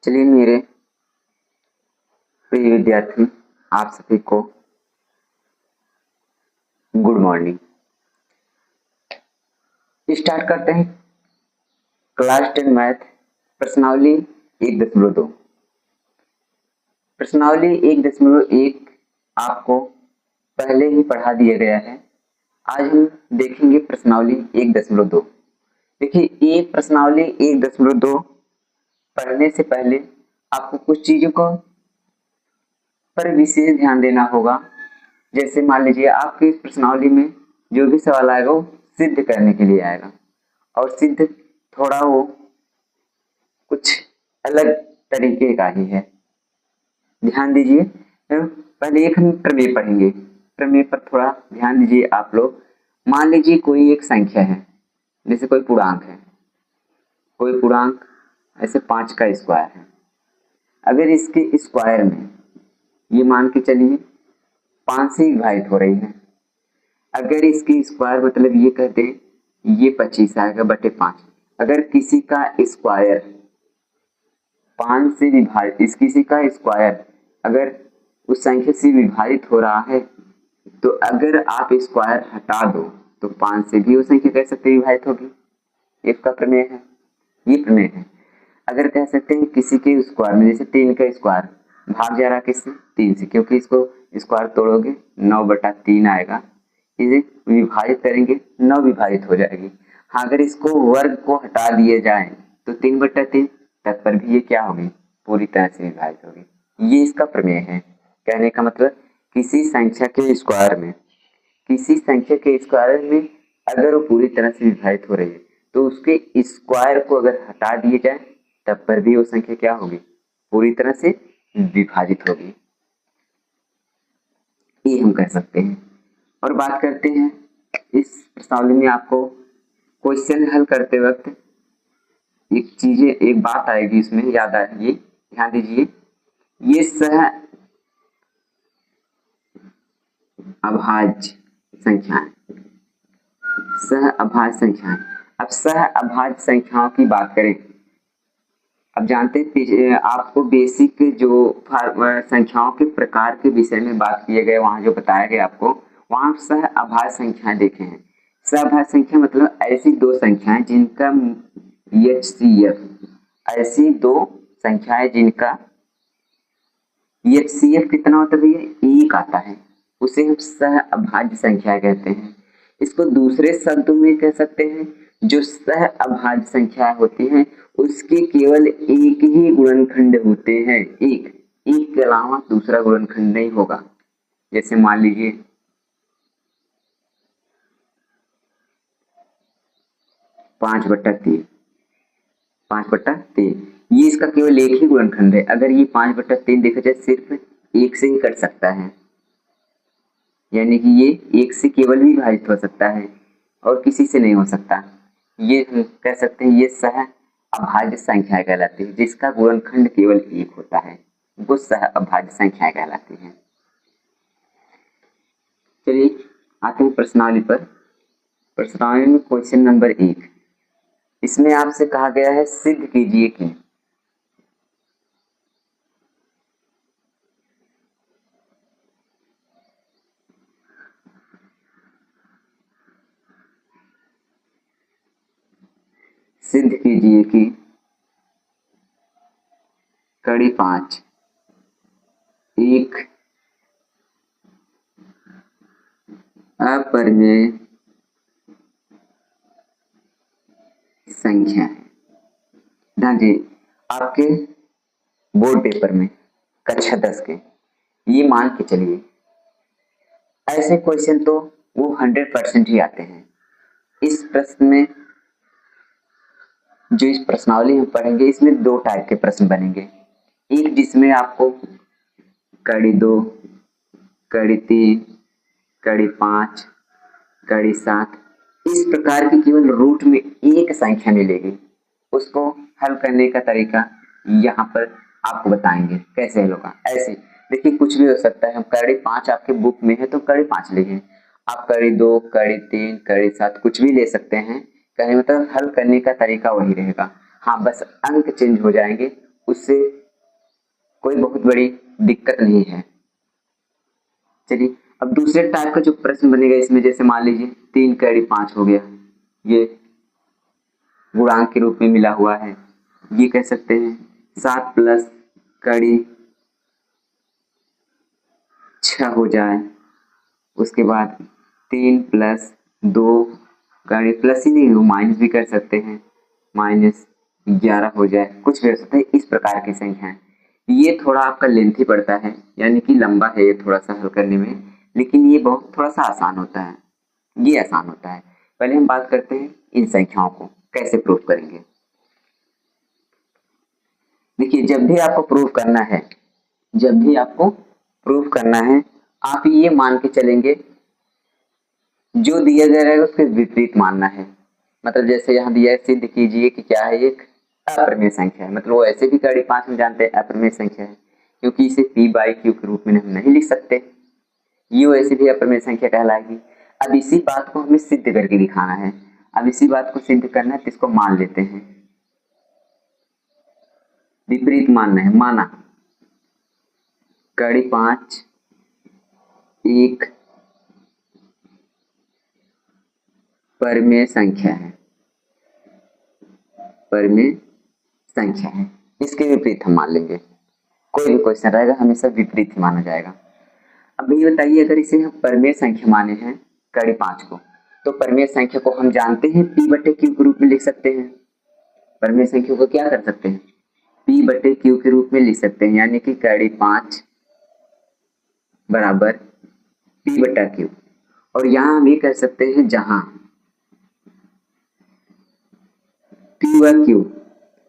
चलिए मेरे प्रिय विद्यार्थी, आप सभी को गुड मॉर्निंग। स्टार्ट करते हैं क्लास 10 मैथ प्रश्नावली 1.2। प्रश्नावली 1.1 आपको पहले ही पढ़ा दिया गया है। आज हम देखेंगे प्रश्नावली 1.2। देखिए, ये प्रश्नावली 1.2 पढ़ने से पहले आपको कुछ चीजों को पर विशेष ध्यान देना होगा। जैसे मान लीजिए आपकी इस प्रश्नावली में जो भी सवाल आएगा वो सिद्ध करने के लिए आएगा, और सिद्ध थोड़ा वो कुछ अलग तरीके का ही है। ध्यान दीजिए, पहले एक हम प्रमेय पढ़ेंगे। प्रमेय पर थोड़ा ध्यान दीजिए आप लोग। मान लीजिए कोई एक संख्या है, जैसे कोई पूर्णांक है, कोई पूर्णांक ऐसे 5 का स्क्वायर है। अगर इसके स्क्वायर में ये मान के चलिए 5 से विभाजित हो रही है। अगर इसकी स्क्वायर मतलब ये कहते हैं ये 25 आएगा बटे 5। अगर किसी का स्क्वायर 5 से विभाजित, किसी का स्क्वायर अगर उस संख्या से विभाजित हो रहा है, तो अगर आप स्क्वायर हटा दो तो 5 से भी वो संख्या कह सकते विभाजित होगी। इसका प्रमेय है, ये प्रमेय है। अगर कह सकते हैं किसी के स्क्वायर में, जैसे 3 का स्क्वायर भाग जा रहा किससे, 3 से, क्योंकि इसको स्क्वायर तोड़ोगे 9/3 आएगा। इसे विभाजित करेंगे 9 विभाजित हो जाएगी। हाँ, अगर इसको वर्ग को हटा दिए जाए तो 3/3, तब पर भी ये क्या होगी, पूरी तरह से विभाजित होगी। ये इसका प्रमेय है। कहने का मतलब किसी संख्या के स्क्वायर में, किसी संख्या के स्क्वायर में अगर वो पूरी तरह से विभाजित हो रही है तो उसके स्क्वायर को अगर हटा दिए जाए तब पर भी वो संख्या क्या होगी, पूरी तरह से विभाजित होगी। ये हम कह सकते हैं। और बात करते हैं इस प्रश्नावली में आपको क्वेश्चन हल करते वक्त एक बात आएगी, इसमें याद आएगी, ध्यान दीजिए। ये सह अभाज्य संख्याएं, सह अभाज्य संख्याएं। अब सह अभाज्य संख्याओं की बात करें, अब जानते हैं आपको बेसिक जो संख्याओं के प्रकार के विषय में बात किए गए, वहां जो बताया गया आपको, वहां सह अभाज्य संख्याएं देखे हैं। सह अभाज्य संख्या मतलब ऐसी दो संख्याएं जिनका HCF, ऐसी दो संख्याएं जिनका HCF कितना होता है भैया, 1 आता है, उसे हम सह अभाज्य संख्या कहते हैं। इसको दूसरे शब्दों में कह सकते हैं, जो सह अभाज्य संख्या होती हैं उसके केवल एक ही गुणनखंड होते हैं। एक के अलावा दूसरा गुणनखंड नहीं होगा। जैसे मान लीजिए 5/3, 5/3, ये इसका केवल एक ही गुणनखंड है। अगर ये 5/3 देखा जाए सिर्फ 1 से ही कट सकता है, यानी कि ये 1 से केवल भी विभाजित हो सकता है और किसी से नहीं हो सकता। ये हम कह सकते हैं ये सह अभाज्य संख्या कहलाती है, जिसका गुणनखंड केवल 1 होता है, वो सह अभाज्य संख्या कहलाती है। चलिए आते हैं प्रश्नावली पर। प्रश्नावली में क्वेश्चन नंबर 1, इसमें आपसे कहा गया है सिद्ध कीजिए कि सिद्ध कीजिए कि कड़ी 5 एक अपरिमेय संख्या है। ध्यान दीजिए, आपके बोर्ड पेपर में कक्षा 10 के ये मान के चलिए, ऐसे क्वेश्चन तो वो 100% ही आते हैं। इस प्रश्न में, जो इस प्रश्नावली हम पढ़ेंगे, इसमें 2 टाइप के प्रश्न बनेंगे। एक जिसमें आपको कड़ी 2, कड़ी 3, कड़ी 5, कड़ी 7 इस प्रकार की केवल रूट में एक संख्या मिलेगी। उसको हल करने का तरीका यहाँ पर आपको बताएंगे कैसे हल होगा। ऐसे देखिए, कुछ भी हो सकता है। हम कड़ी 5 आपके बुक में है तो कड़ी 5 लिखें, आप कड़ी 2, कड़ी 3, कड़ी 7 कुछ भी ले सकते हैं। कहने मतलब हल करने का तरीका वही रहेगा। हाँ, बस अंक चेंज हो जाएंगे, उससे कोई बहुत बड़ी दिक्कत नहीं है। चलिए अब दूसरे टाइप का जो प्रश्न बनेगा इसमें, जैसे मान लीजिए 3 कैरी 5 हो गया, ये गुणांक के रूप में मिला हुआ है। ये कह सकते हैं 7 प्लस कड़ी 6 हो जाए, उसके बाद 3 प्लस 2 कड़ी प्लस ही नहीं, माइनस भी कर सकते हैं, माइनस 11 हो जाए, कुछ भी हो सकता है। इस प्रकार की संख्या है। ये थोड़ा आपका लेंथी पड़ता है, यानी कि लंबा है ये थोड़ा सा हल करने में, लेकिन ये बहुत थोड़ा सा आसान होता है। ये आसान होता है। पहले हम बात करते हैं इन संख्याओं को कैसे प्रूव करेंगे। देखिए जब भी आपको प्रूव करना है, जब भी आपको प्रूव करना है, आप ये मान के चलेंगे जो दिया जा रहा है उसके विपरीत मानना है। मतलब जैसे यहाँ दिया है, सिद्ध कीजिए कि क्या है, एक अप्रमेय संख्या है। मतलब वो ऐसे भी कड़ी 5 में जानते हैं अप्रमेय संख्या है, क्योंकि इसे p बाई क्यू के रूप में हम नहीं लिख सकते, ये वैसे भी अप्रमेय संख्या कहलाएगी। अब इसी बात को हमें सिद्ध करके दिखाना है। अब इसी बात को सिद्ध करना है तो इसको मान लेते हैं, विपरीत मानना है। माना कड़ी 5 एक परमेय संख्या है, परमेय संख्या है, इसके विपरीत हम मान लेंगे। कोई भी क्वेश्चन रहेगा हमेशा विपरीत ही माना जाएगा। अब ये बताइए, अगर इसे हम परमेय संख्या माने हैं कड़ी 5 को, तो परमेय संख्या को हम जानते हैं p बटे क्यू के रूप में लिख सकते हैं। परमेय संख्या को क्या कर सकते हैं, p बटे क्यू के रूप में लिख सकते हैं, यानी कि कड़ी 5 बराबर p बटा क्यू। और यहां हम ये कह सकते हैं जहां p व q,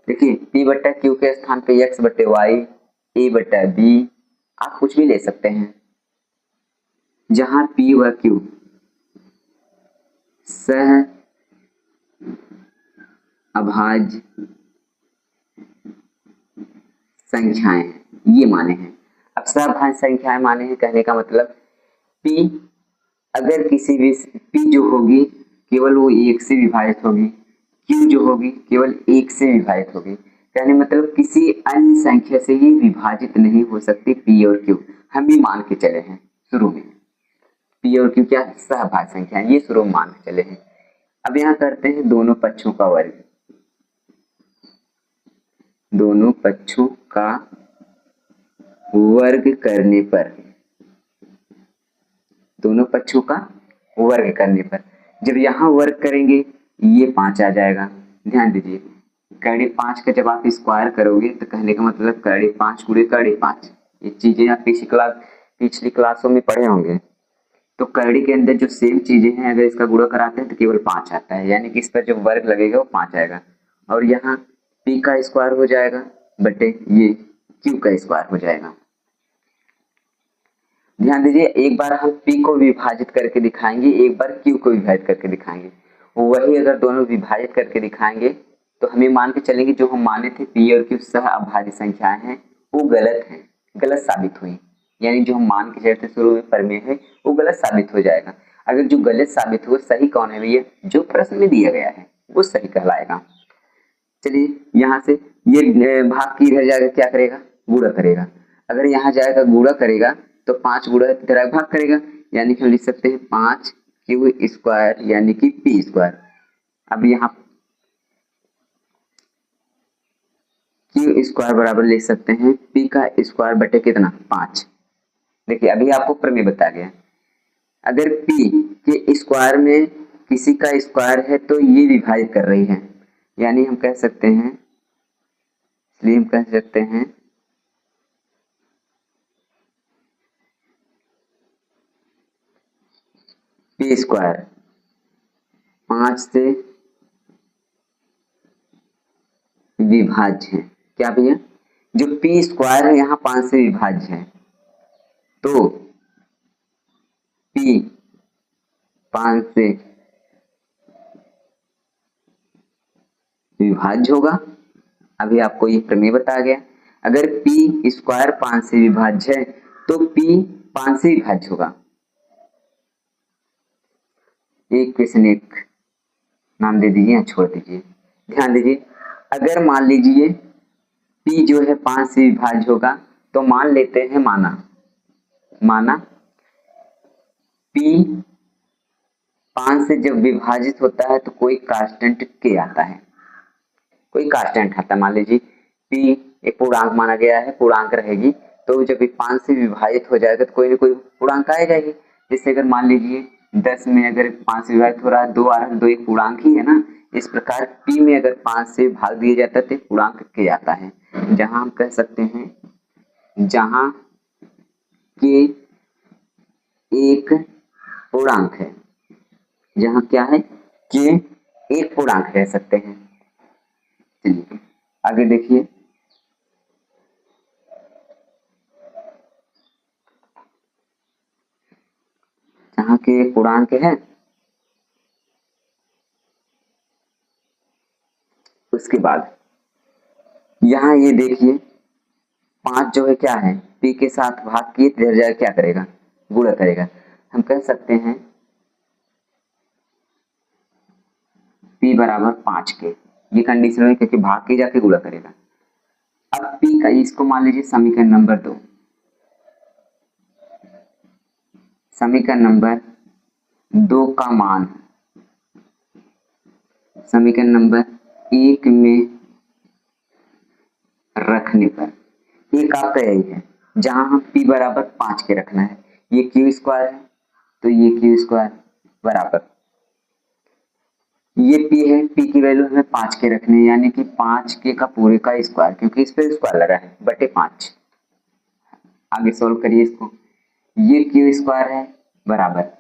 देखिए p बटा क्यू के स्थान पे x बटे वाई, a बटा b, आप कुछ भी ले सकते हैं। जहां p व q सह अभाज्य संख्याएं, ये माने हैं। अब सहअभाज्य संख्याएं माने हैं कहने का मतलब p अगर किसी भी p जो होगी केवल वो 1 से विभाजित होगी, q जो होगी केवल 1 से विभाजित होगी। कहने मतलब किसी अन्य संख्या से ये विभाजित नहीं हो सकती p और q। हम भी मान के चले हैं शुरू में p और q क्या सहअभाज्य संख्या है, ये शुरू में मान के चले हैं। अब यहाँ करते हैं दोनों पक्षों का वर्ग, दोनों पक्षों का वर्ग करने पर, दोनों पक्षों का वर्ग करने पर जब यहाँ वर्ग करेंगे ये 5 आ जाएगा। ध्यान दीजिए कड़ी 5 का जब आप स्क्वायर करोगे तो कहने का मतलब कड़ी 5 गुणे कड़ी 5, ये चीजें आप पिछली क्लासों में पढ़े होंगे। तो कड़ी के अंदर जो सेम चीजें हैं अगर इसका गुणा कराते हैं तो केवल 5 आता है, यानी कि इस पर जो वर्ग लगेगा वो 5 आएगा। और यहाँ p का स्क्वायर हो जाएगा बटे ये q का स्क्वायर हो जाएगा। ध्यान दीजिए एक बार हम p को विभाजित करके दिखाएंगे, एक बार q को विभाजित करके दिखाएंगे। वही अगर दोनों विभाजित करके दिखाएंगे तो हमें मान के चलेंगे जो हम माने थे p और q सह अभाज्य संख्याएं हैं वो गलत है, गलत साबित हुई। यानी जो हम मान के चले थे शुरू में परमेय है वो गलत साबित हो जाएगा। अगर जो गलत साबित हुआ सही कौन है भैया, जो प्रश्न में दिया गया है वो सही कहलाएगा। चलिए यहाँ से ये भाग की इधर जाकर क्या करेगा, गुणा करेगा। अगर यहाँ जाएगा गुणा करेगा तो 5 गुणा इधर भाग करेगा, यानी कि हम लिख सकते हैं 5 क्यू स्क्वायर यानी कि p स्क्वायर। अब यहाँ क्यू स्क्वायर बराबर लिख सकते हैं p का स्क्वायर बटे कितना 5। देखिए अभी आपको प्रमेय बता गया, अगर p के स्क्वायर में किसी का स्क्वायर है तो ये विभाजित कर रही है, यानी हम कह सकते हैं, इसलिए हम कह सकते हैं p स्क्वायर 5 से विभाज्य है। क्या भैया, जो p स्क्वायर है यहाँ 5 से विभाज्य है तो p 5 से विभाज्य होगा। अभी आपको ये प्रमेय बता गया, अगर p स्क्वायर 5 से विभाज्य है तो p 5 से विभाज्य होगा। एक क्वेश्चन एक नाम दे दीजिए, छोड़ दीजिए। ध्यान दीजिए अगर मान लीजिए p जो है 5 से विभाज्य होगा, तो मान लेते हैं माना p 5 से जब विभाजित होता है तो कोई कांस्टेंट k आता है, कोई कांस्टेंट आता है। मान लीजिए p एक पूर्णांक माना गया है, पूर्णांक रहेगी, तो जब 5 से विभाजित हो जाएगा तो कोई ना कोई पूर्णांक आएगा ही। जैसे अगर मान लीजिए 10 में अगर 5 से विभाजित हो रहा है, 2 आ रहा है, 2 एक पूर्णांक ही है ना। इस प्रकार p में अगर 5 से भाग दिया जाता है तो पूर्णांक k आता है, जहां हम कह सकते हैं जहां k एक पूर्णांक है, जहां क्या है k एक पूर्णांक कह सकते हैं। चलिए आगे देखिए, जहां के एक पूर्णांक है, उसके बाद यहाँ ये देखिए 5 जो है क्या है, p के साथ भाग किए तो इधर जाकर क्या करेगा, गुणा करेगा। हम कह सकते हैं p बराबर 5 के, ये कंडीशन है क्योंकि भाग के जाके गुणा करेगा। अब p का इसको मान लीजिए समीकरण नंबर 2, समीकरण नंबर 2 का मान समीकरण नंबर 1 में रखने पर एक आपका यही है, जहां हम p बराबर 5 के रखना है, ये क्यू स्क्वायर है तो ये क्यू स्क्वायर बराबर ये p है, p की वैल्यू हमें 5 के रखनी है, यानी कि 5 के का पूरे का स्क्वायर, क्योंकि इस पे स्क्वायर लगा है, बटे 5। आगे सोल्व करिए इसको, ये क्यू स्क्वायर है बराबर,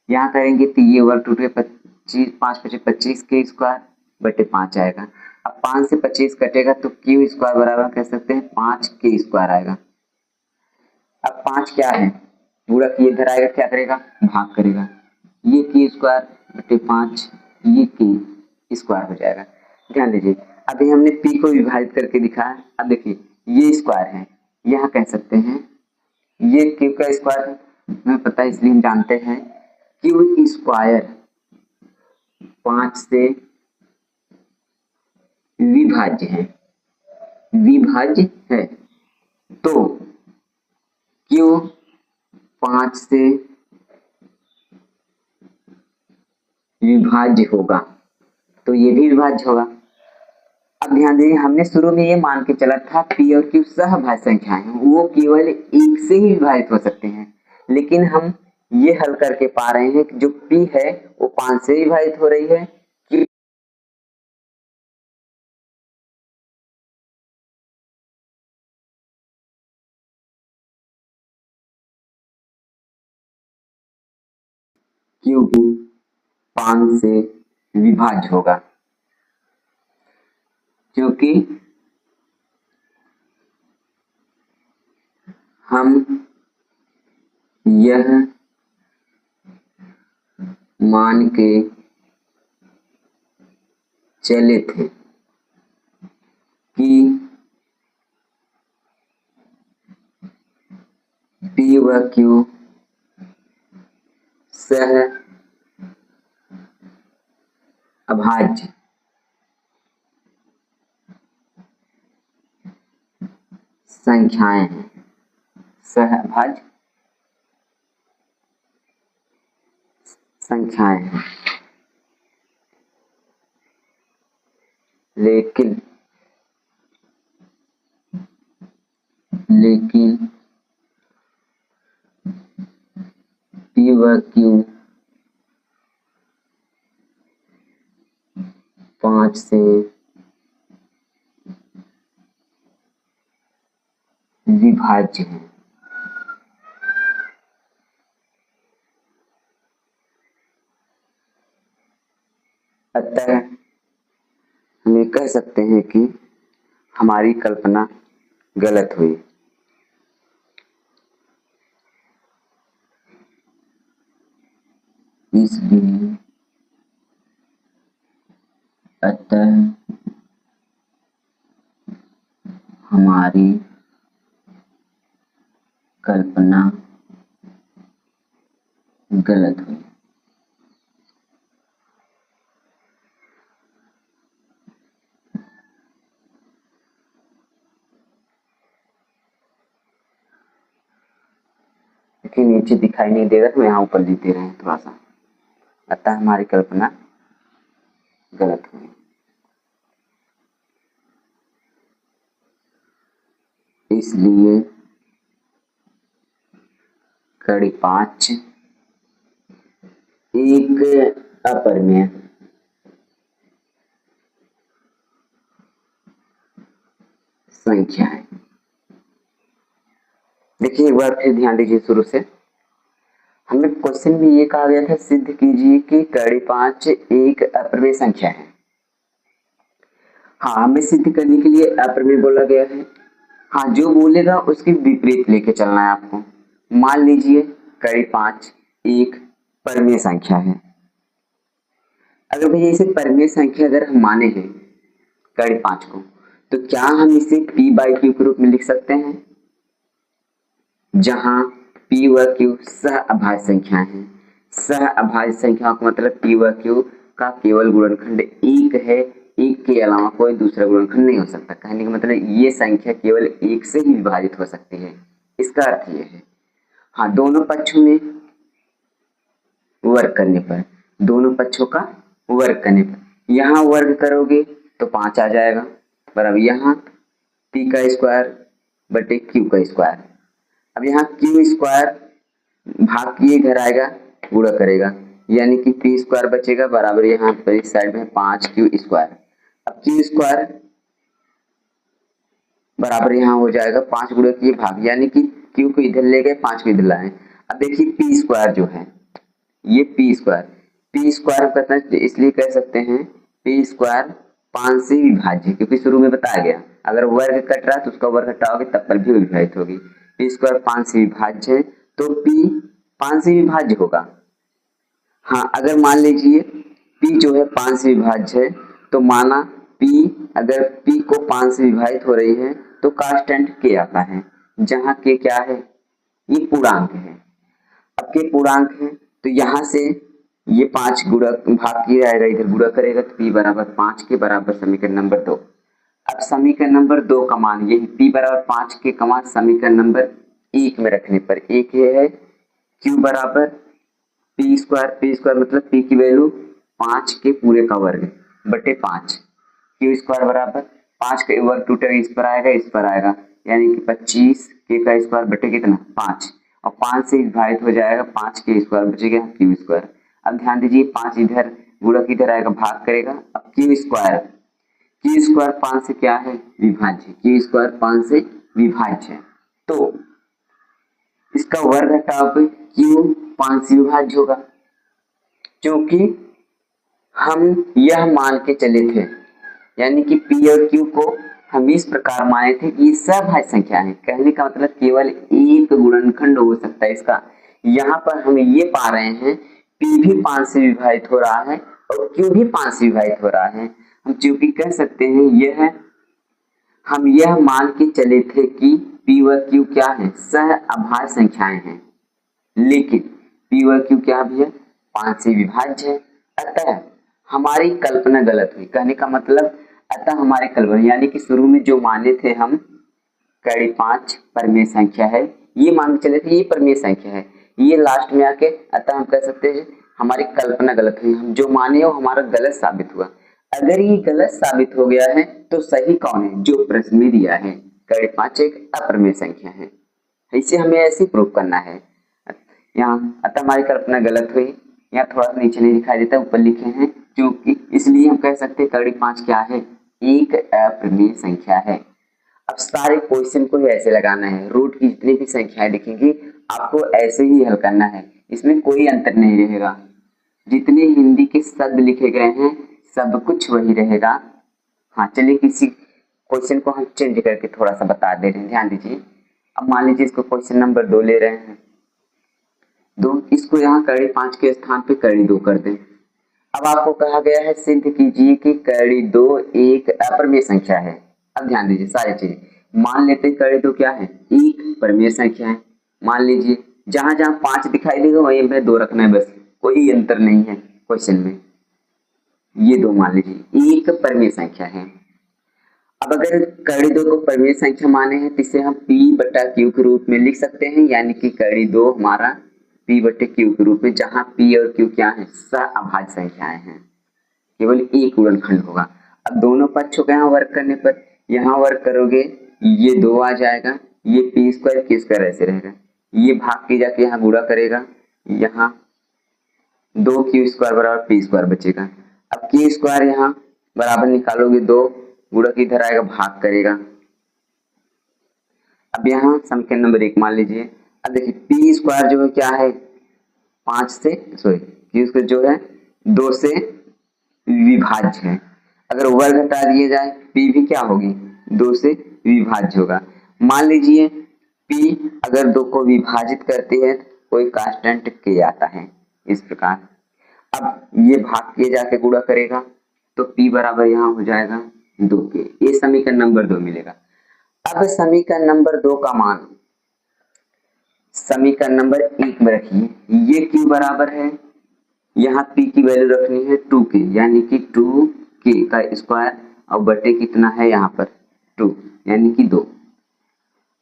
यहाँ करेंगे तो ये वर्ग टू 25, 5 पचे 25 के स्क्वायर बटे 5 आएगा। अब 5 से 25 कटेगा तो क्यू स्क्वायर बराबर कह सकते हैं 5 के स्क्वायर आएगा। अब 5 क्या है, पूरा की इधर आएगा, क्या करेगा, भाग करेगा, ये की स्क्वायर बटे 5, ये की स्क्वायर हो जाएगा। ध्यान दीजिए अभी हमने p को विभाजित करके दिखाया। अब देखिए ये स्क्वायर है, यहाँ कह सकते हैं ये q का स्क्वायर हमें पता है, इसलिए हम जानते हैं q स्क्वायर 5 से विभाज्य है, विभाज्य है, तो q 5 से विभाज्य होगा तो ये भी विभाज्य होगा। अब ध्यान दीजिए हमने शुरू में ये मान के चला था p और q सहभाज्य संख्याएं हैं, वो केवल एक से ही विभाजित हो सकते हैं, लेकिन हम ये हल करके पा रहे हैं कि जो p है वो 5 से विभाजित हो रही है, q भी 5 से विभाज्य होगा, क्योंकि हम यह मान के चले थे कि p व q सह अभाज्य संख्याएं हैं, सहभाज्य संख्याएं हैं, लेकिन p व q 5 से विभाज्य है। अतः हम ये कह सकते हैं कि हमारी कल्पना गलत हुई। इसलिए अतः हमारी कल्पना गलत हुई। क्योंकि नीचे दिखाई नहीं देगा तो यहाँ ऊपर लिख दे रहे हैं थोड़ा सा, अतः हमारी कल्पना गलत हुई। इसलिए कड़ी 5 एक अपरिमेय संख्या है। देखिए एक बार फिर ध्यान दीजिए, शुरू से हमें क्वेश्चन में ये कहा गया था सिद्ध कीजिए कि कड़ी 5 एक अपरिमेय संख्या है। हाँ, हमें सिद्ध करने के लिए अपरिमेय बोला गया है। हाँ, जो बोलेगा उसके विपरीत लेके चलना है आपको। मान लीजिए कड़ी 5 एक परिमेय संख्या है। अगर भैया इसे परिमेय संख्या अगर हम माने हैं कड़ी 5 को, तो क्या हम इसे p/q के रूप में लिख सकते हैं, जहां p व q सह अभाज्य संख्या है। सह अभाज्य संख्या का मतलब p व q का केवल गुणनखंड एक है, एक के अलावा कोई दूसरा गुणनखंड नहीं हो सकता। कहने का मतलब ये संख्या केवल एक से ही विभाजित हो सकती है, इसका अर्थ ये है। हाँ, दोनों पक्षों में वर्ग करने पर, दोनों पक्षों का वर्ग करने पर यहाँ वर्ग करोगे तो 5 आ जाएगा, बराबर यहाँ p का स्क्वायर बटे q का स्क्वायर। अब यहाँ q स्क्वायर भाग किए घर आएगा, गुणा करेगा, यानी कि p स्क्वायर बचेगा, बराबर यहाँ पर इस साइड में 5q स्क्वायर। अब q स्क्वायर बराबर यहाँ हो जाएगा 5 गुणा किए भाग, यानी कि q को इधर ले गए, 5 को इधर लाए। अब देखिए p स्क्वायर जो है, ये p स्क्वायर कहते हैं, इसलिए कह सकते हैं p स्क्वायर 5 से विभाज्य, क्योंकि शुरू में बताया गया अगर वर्ग कट रहा है तो उसका वर्ग हटाओगे तब पर भी विभाजित होगी। p स्क्वायर 5 से विभाज्य है तो p 5 से विभाज्य होगा। हाँ, अगर मान लीजिए p जो है 5 से विभाज्य है तो माना p, अगर p को 5 से विभाजित हो रही है तो कांस्टेंट k आता है, जहां k क्या है, ये पूर्णांक है। अब k पूर्णांक है तो यहाँ से ये 5 गुणा भाग किया जाएगा, इधर गुणा करेगा तो p बराबर 5 के बराबर समीकरण नंबर 2। अब समीकरण नंबर 2 का मान यही p बराबर 5 के का मान समीकरण नंबर 1 में रखने पर एक ये है q बराबर p स्क्वायर मतलब p की वैल्यू 5 के पूरे का वर्ग बटे 5, q स्क्वायर बराबर 5 का वर्ग टूटेगा, इस पर आएगा, यानी कि 25 k का स्क्वायर बटे कितना 5, और 5 से विभाजित हो जाएगा, 5 के स्क्वायर बचेगा q स्क्वायर। अब ध्यान दीजिए 5 इधर गुणा किधर आएगा, भाग करेगा। अब q स्क्वायर 5 से क्या है, विभाज्य, q स्क्वायर 5 से विभाज्य है, तो इसका वर्ग हटाओगे q 5 से विभाज्य होगा। क्योंकि हम यह मान के चले थे, यानी कि p और q को हम इस प्रकार माने थे कि ये सभाज्य संख्या है। कहने का मतलब केवल एक गुणनखंड हो सकता है इसका। यहाँ पर हम ये पा रहे हैं p भी 5 से विभाजित हो रहा है और q भी 5 से विभाजित हो रहा है। हम चूंकि कह सकते हैं हम यह मान के चले थे कि p व q क्या है, सह अभाज्य संख्याएं हैं, लेकिन p व q क्या भी है, 5 से विभाज्य है। अतः हमारी कल्पना गलत हुई। कहने का मतलब अतः हमारी कल्पना, यानी कि शुरू में जो माने थे हम कड़ी 5 परिमेय संख्या है, ये मान के चले थे ये परिमेय संख्या है, ये लास्ट में आके अतः हम कह सकते हैं हमारी कल्पना गलत हुई, हम जो माने हो हमारा गलत साबित हुआ। अगर ये गलत साबित हो गया है तो सही कौन है, जो प्रश्न में दिया है कड़ी 5 एक अपरिमेय संख्या है, इसे हमें ऐसे प्रूव करना है। यहाँ अतः हमारी कल्पना गलत हुई। यहाँ थोड़ा सा नीचे नहीं दिखाई देता, ऊपर लिखे हैं, क्योंकि इसलिए हम कह सकते हैं कड़ी 5 क्या है, एक अपरिमेय संख्या है। अब सारे क्वेश्चन को ही ऐसे लगाना है, रूट की जितनी भी संख्याएं दिखेंगी आपको ऐसे ही हल करना है, इसमें कोई अंतर नहीं रहेगा। जितने हिंदी के शब्द लिखे गए हैं सब कुछ वही रहेगा। हाँ, चलिए किसी क्वेश्चन को हम चेंज करके थोड़ा सा बता दे रहे हैं, ध्यान दीजिए। अब मान लीजिए इसको क्वेश्चन नंबर 2 ले रहे हैं, 2, इसको यहाँ कड़ी 5 के स्थान पे कड़ी 2 कर दें। अब आपको कहा गया है सिद्ध कीजिए कि कड़ी 2 एक अपरिमेय संख्या है। अब ध्यान दीजिए सारी चीजें, मान लेते हैं कड़ी 2 क्या है, एक परिमेय संख्या है। मान लीजिए जहां जहां 5 दिखाई देगा वहीं पे 2 रखना है, बस कोई अंतर नहीं है क्वेश्चन में। ये 2 मान लीजिए एक परिमेय संख्या है। अब अगर कड़ी दो को परिमेय संख्या माने हैं तो इसे हम p बटा q के रूप में लिख सकते हैं, यानी कि कड़ी दो हमारा p बटे q के रूप में, जहां p और q क्या है, सह-अभाज्य संख्याएं हैं, केवल एक गुणनखंड होगा। अब दोनों पक्षों का यहाँ वर्क करने पर, यहाँ वर्क करोगे ये 2 आ जाएगा, ये p स्क्वायर q स्क्वायर ऐसे रहेगा, ये भाग के जाके यहाँ गुणा करेगा, यहाँ 2q स्क्वायर बराबर p स्क्वायर बचेगा। अब q स्क्वायर यहाँ बराबर निकालोगे 2, गुणा इधर आएगा भाग करेगा। अब यहाँ समीकरण नंबर 1 मान लीजिए। अब देखिए p स्क्वायर जो है क्या है, 5 से q स्क्वायर जो है 2 से विभाज्य है। अगर वर्ग हटा दिया जाए p भी क्या होगी, 2 से विभाज्य होगा। मान लीजिए p अगर 2 को विभाजित करते हैं तो कोई कांस्टेंट k आता है इस प्रकार। अब ये भाग के जाके गुणा करेगा तो p बराबर यहाँ हो जाएगा 2k, ये समीकरण नंबर 2 मिलेगा। अब समीकरण नंबर 2 का मान समीकरण नंबर 1 में रखिए, ये q बराबर है, यहाँ p की वैल्यू रखनी है 2k, यानी कि 2k का स्क्वायर और बटे कितना है यहाँ पर 2, यानी कि 2।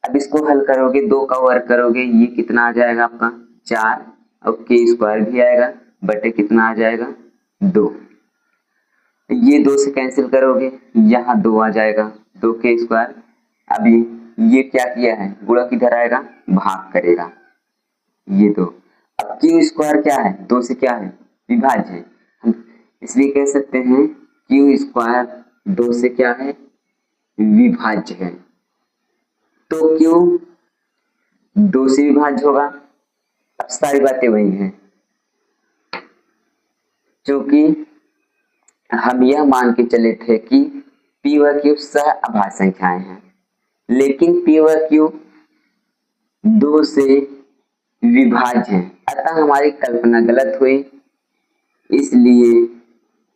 अब इसको हल करोगे, 2 का वर्ग करोगे, ये कितना आ जाएगा आपका 4, और k स्क्वायर भी आएगा, बटे कितना आ जाएगा 2। ये 2 से कैंसिल करोगे, यहाँ 2 आ जाएगा, 2k स्क्वायर। अभी ये क्या किया है, गुणा किधर आएगा, भाग करेगा, ये 2। अब q स्क्वायर क्या है, 2 से क्या है, विभाज्य है, हम इसलिए कह सकते हैं q स्क्वायर 2 से क्या है, विभाज्य है। तो q 2 से विभाज्य होगा। अब सारी बातें वही हैं, क्योंकि हम यह मान के चले थे कि p व q सह-अभाज्य संख्याएं हैं, लेकिन p व q 2 से विभाज्य है, अतः हमारी कल्पना गलत हुई। इसलिए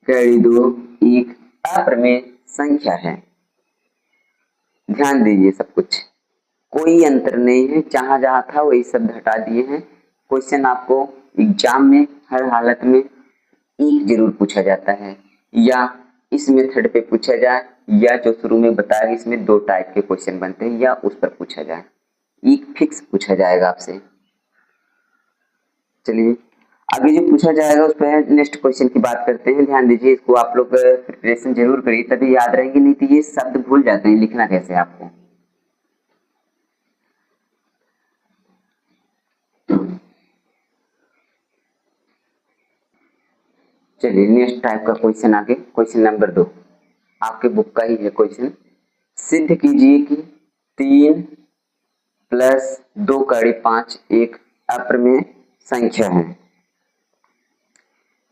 कड़ी 2 एक अप्रमेय संख्या है। ध्यान दीजिए, सब कुछ कोई अंतर नहीं है, जहां जहां था वही शब्द हटा दिए हैं। क्वेश्चन आपको एग्जाम में हर हालत में एक जरूर पूछा जाता है, या इस मेथड पे पूछा जाए, या जो शुरू में बताया इसमें 2 टाइप के क्वेश्चन बनते हैं, या उस पर पूछा जाए, एक फिक्स पूछा जाएगा आपसे। चलिए आगे जो पूछा जाएगा उस पर नेक्स्ट क्वेश्चन की बात करते हैं। ध्यान दीजिए, इसको आप लोग प्रिपरेशन जरूर करिए, तभी याद रहेंगे, नहीं तो ये शब्द भूल जाते हैं, लिखना कैसे आपको। चलिए नेक्स्ट टाइप का क्वेश्चन आगे, क्वेश्चन नंबर 2 आपके बुक का ही है क्वेश्चन। सिद्ध कीजिए कि 3 + 2 कड़ी 5 एक अप्रमेय संख्या है।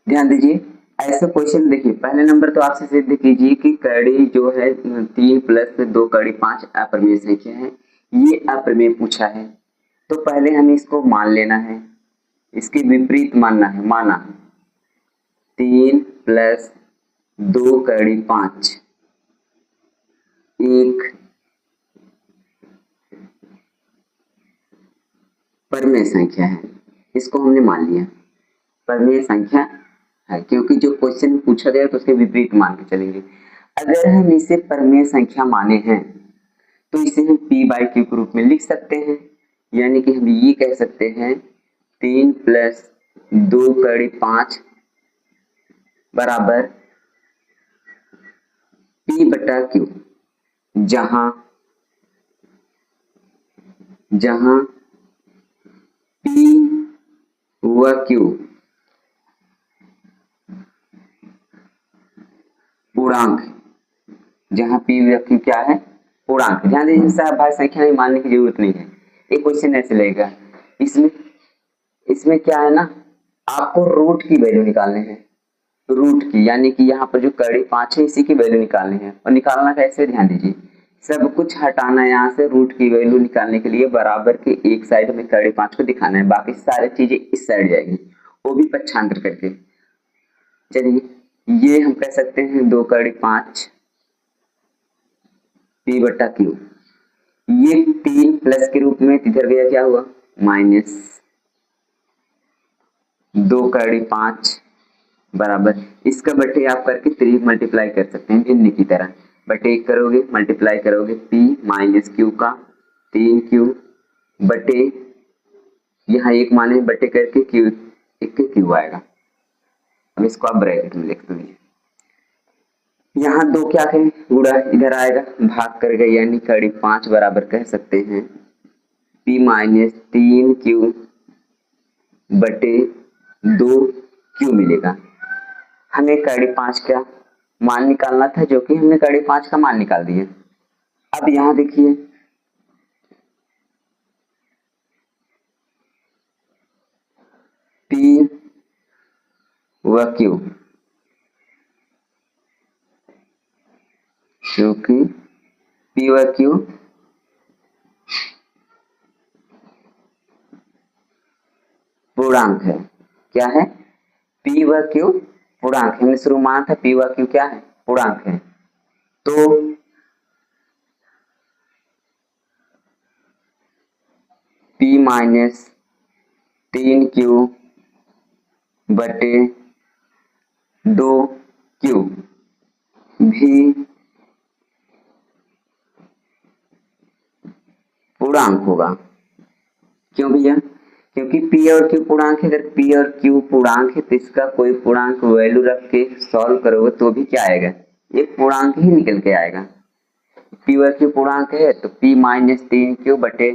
ध्यान दीजिए, ऐसा क्वेश्चन देखिए, पहले नंबर तो आपसे सिद्ध कीजिए कि कड़ी जो है 3 + 2 कड़ी 5 अप्रमेय संख्या है। ये अप्रमेय पूछा है, तो पहले हमें इसको मान लेना है, इसके विपरीत मानना है। माना 3 + 2 कड़ी 5 एक परमेय संख्या है, इसको हमने मान लिया परमेय संख्या है, क्योंकि जो क्वेश्चन पूछा गया तो उसके विपरीत मान के चलेंगे। अगर हम इसे परमेय संख्या माने हैं तो इसे हम p/q के रूप में लिख सकते हैं, यानी कि हम ये कह सकते हैं 3 + 2 कड़ी 5 बराबर p/q, जहां p व q पूर्णांक, जहां p व q क्या है, पूर्णांक। ध्यान दीजिए, सह-अभाज्य संख्या में मानने की जरूरत नहीं है। एक क्वेश्चन ऐसे लगेगा, इसमें क्या है ना, आपको रूट की वैल्यू निकालनी है, रूट की, यानी कि यहाँ पर जो कड़ी 5 है इसी की वैल्यू निकालनी है। और निकालना कैसे, ध्यान दीजिए, सब कुछ हटाना है यहाँ से, रूट की वैल्यू निकालने के लिए बराबर के एक साइड में कड़ी 5 को दिखाना है, बाकी सारी चीजें इस साइड जाएगी, वो भी पक्षांतर करके। चलिए ये हम कह सकते हैं 2 कड़ी 5 p/q, ये 3 प्लस के रूप में इधर गया, क्या हुआ माइनस 2 कड़ी 5 बराबर, इसका बटे आप करके 3 मल्टीप्लाई कर सकते हैं भिन्न की तरह, बटे एक करोगे, मल्टीप्लाई करोगे p माइनस क्यू का 3q बटे यहाँ एक माने बटे करके क्यू एक के क्यू आएगा। अब इसको आप ब्रैकेट में लिख दीजिए। यहाँ दो क्या है गुणा इधर आएगा भाग कर गए यानी कड़ी 5 बराबर कह सकते हैं p माइनस 3q बटे 2q मिलेगा। हमें कड़ी 5 का मान निकालना था जो कि हमने कड़ी 5 का मान निकाल दिया। अब यहाँ देखिए p व q क्योंकि p व q पूर्णांक है। क्या है? p व q पूर्णांक है। हमने शुरू माना था p व q क्या है? पूर्णांक है। तो p माइनस 3q बटे 2q भी पूर्णांक होगा। क्यों भैया? क्योंकि p और q पूर्णांक है। अगर p और q पूर्णांक है तो इसका कोई पूर्णांक वैल्यू रख के सॉल्व करोगे तो भी क्या आएगा? एक पूर्णांक ही निकल के आएगा। p और q पूर्णांक है तो p माइनस 3q बटे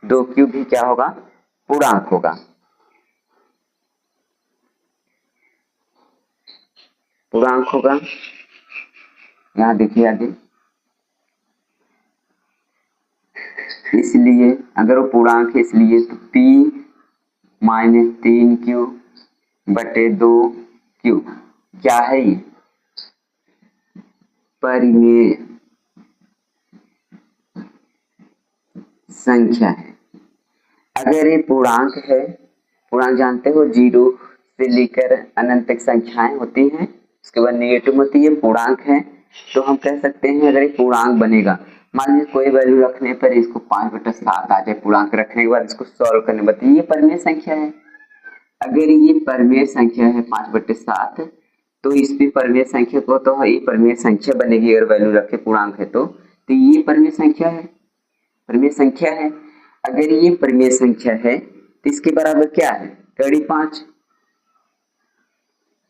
2q भी क्या होगा? पूर्णांक होगा। पूर्णांक होगा। यहाँ देखिए आगे, इसलिए अगर वो पूर्णांक है इसलिए तो p माइनस 3q बटे 2q क्या है? ये परिमेय संख्या है। अगर ये पूर्णांक है, पूर्णांक जानते हो 0 से लेकर अनंत तक संख्याएं होती हैं, उसके बाद नेगेटिव होती है, पूर्णांक है तो हम कह सकते हैं अगर ये पूर्णांक बनेगा, मान लीजिए कोई वैल्यू रखने पर इसको 5/7 आ जाए, पूर्णांक रखने के बाद इसको सॉल्व करने पर ये परिमेय संख्या है। अगर ये परिमेय संख्या है 5/7 तो इस पे परिमेय संख्या को तो ये परिमेय संख्या बनेगी। अगर वैल्यू रखे पूर्णांक है तो ये परिमेय संख्या है, परिमेय संख्या है। अगर ये परिमेय संख्या है तो इसके बराबर क्या है? कड़ी 5।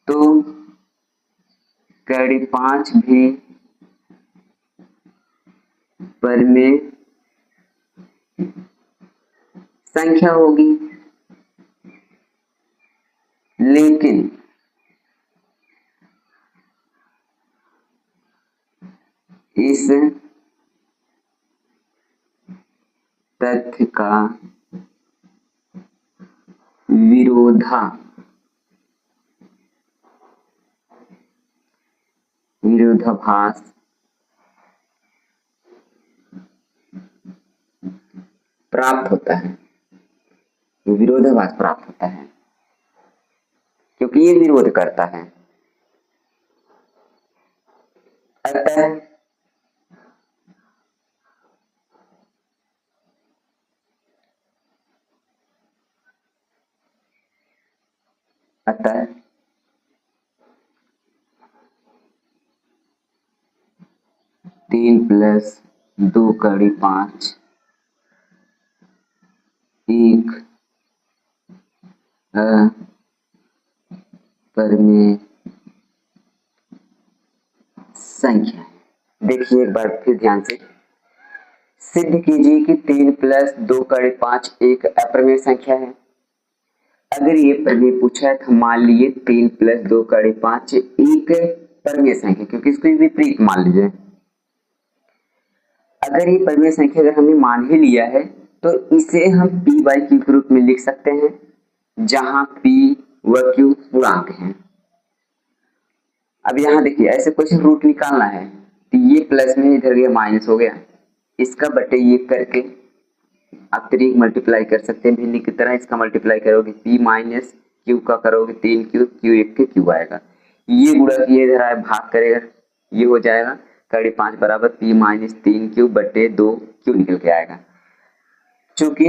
तो कड़ी 5 भी परिमेय संख्या होगी, लेकिन इस तथ्य का विरोधाभास प्राप्त होता है। विरोधाभास प्राप्त होता है क्योंकि ये विरोध करता है। अतः 3 + 2 कड़ी 5 एक अपरिमेय संख्या है। देखिए एक बार फिर ध्यान से सिद्ध कीजिए कि 3 + 2 कड़ी 5 एक अपरिमेय संख्या है। अगर ये परिमेय पूछा है तो मान लिए 3 + 2 कड़ी 5 एक परिमेय संख्या, क्योंकि इसको विपरीत मान लीजिए। अगर ये परिमेय संख्या अगर हमने मान ही लिया है तो इसे हम p/q के रूप में लिख सकते हैं, जहां p व q पूर्णांक हैं। अब यहाँ देखिए ऐसे क्वेश्चन रूट निकालना है तो ये प्लस में इधर गया माइनस हो गया, इसका बटे ये करके आप 3 मल्टीप्लाई कर सकते हैं। भिन्न की तरह इसका मल्टीप्लाई करोगे p माइनस q का करोगे 3q, q एक के q आएगा। ये गुणा किए इधर आए भाग करेगा, ये हो जाएगा कड़ी 5 बराबर p माइनस 3q बटे 2q निकल के आएगा। चूंकि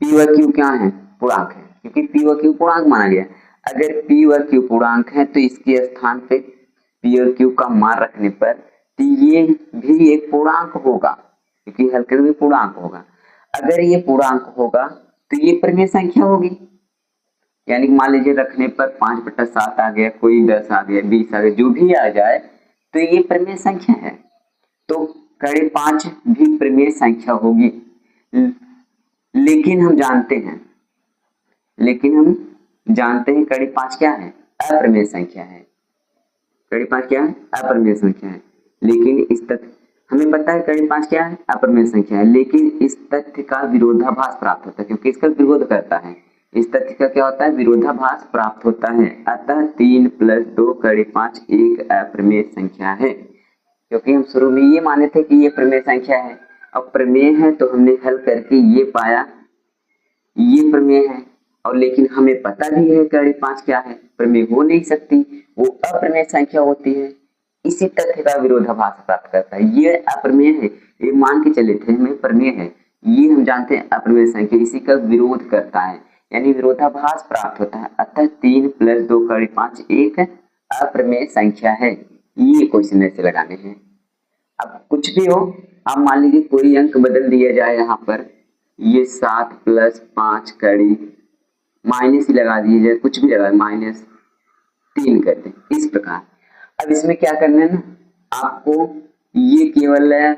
p व q क्या है? पूर्णांक है, क्योंकि p व q पूर्णांक माना गया। अगर p व q पूर्णांक है तो इसके स्थान पे p और q का मान रखने पर तो ये भी एक पूर्णांक होगा, क्योंकि हल्के में पूर्णांक होगा। अगर ये पूर्णांक होगा तो ये परिमेय संख्या होगी, यानी मान लीजिए रखने पर 5/7 आ गया, कोई 10 आ गया, 20 आ गया, जो भी आ जाए तो ये परिमेय संख्या है। तो कड़ी 5 भी परिमेय संख्या होगी। लेकिन हम जानते हैं कड़ी 5 क्या है? अपरिमेय संख्या है। कड़ी 5 क्या है? अपरिमेय संख्या है। लेकिन इस तथ्य हमें पता है कड़ी 5 क्या है? अपरिमेय संख्या है, लेकिन इस तथ्य का विरोधाभास प्राप्त होता है, क्योंकि इसका विरोध करता है। इस तथ्य का क्या होता है? विरोधाभास प्राप्त होता है। अतः 3 + 2 कड़ी 5 एक अप्रमेय संख्या है, क्योंकि हम शुरू में ये माने थे कि ये प्रमेय संख्या है। अब प्रमेय है तो हमने हल करके ये पाया ये प्रमेय है, और लेकिन हमें पता भी है कड़ी 5 क्या है, प्रमेय हो नहीं सकती, वो अप्रमेय संख्या होती है। इसी तथ्य का विरोधाभास प्राप्त करता है। ये अप्रमेय है, ये मान के चले थे हमें प्रमेय है, ये हम जानते हैं अप्रमेय संख्या, इसी का विरोध करता है, यानी विरोधाभास प्राप्त होता है। अतः 3 + 2 कड़ी 5 एक अप्रमेय संख्या है। ये क्वेश्चन ऐसे लगाने हैं। अब कुछ भी हो, आप मान लीजिए कोई अंक बदल दिया जाए, यहाँ पर ये 7 + 5 कड़ी माइनस ही लगा दीजिए, कुछ भी लगा, -3 कर दें, इस प्रकार। अब इसमें क्या करना है ना, आपको ये केवल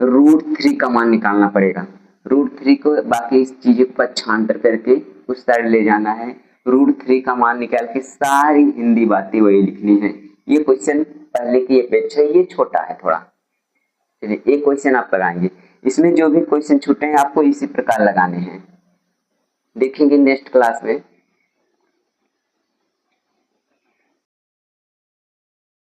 √3 का मान निकालना पड़ेगा। √3 को बाकी इस चीजों को पक्षांतर करके उस साइड ले जाना है। √3 का मान निकाल के सारी हिंदी बातें वही लिखनी है। ये क्वेश्चन पहले की अपेक्षा ये छोटा है थोड़ा। चलिए एक क्वेश्चन आप लगाएंगे, इसमें जो भी क्वेश्चन छूटे हैं आपको इसी प्रकार लगाने हैं। देखेंगे नेक्स्ट क्लास में।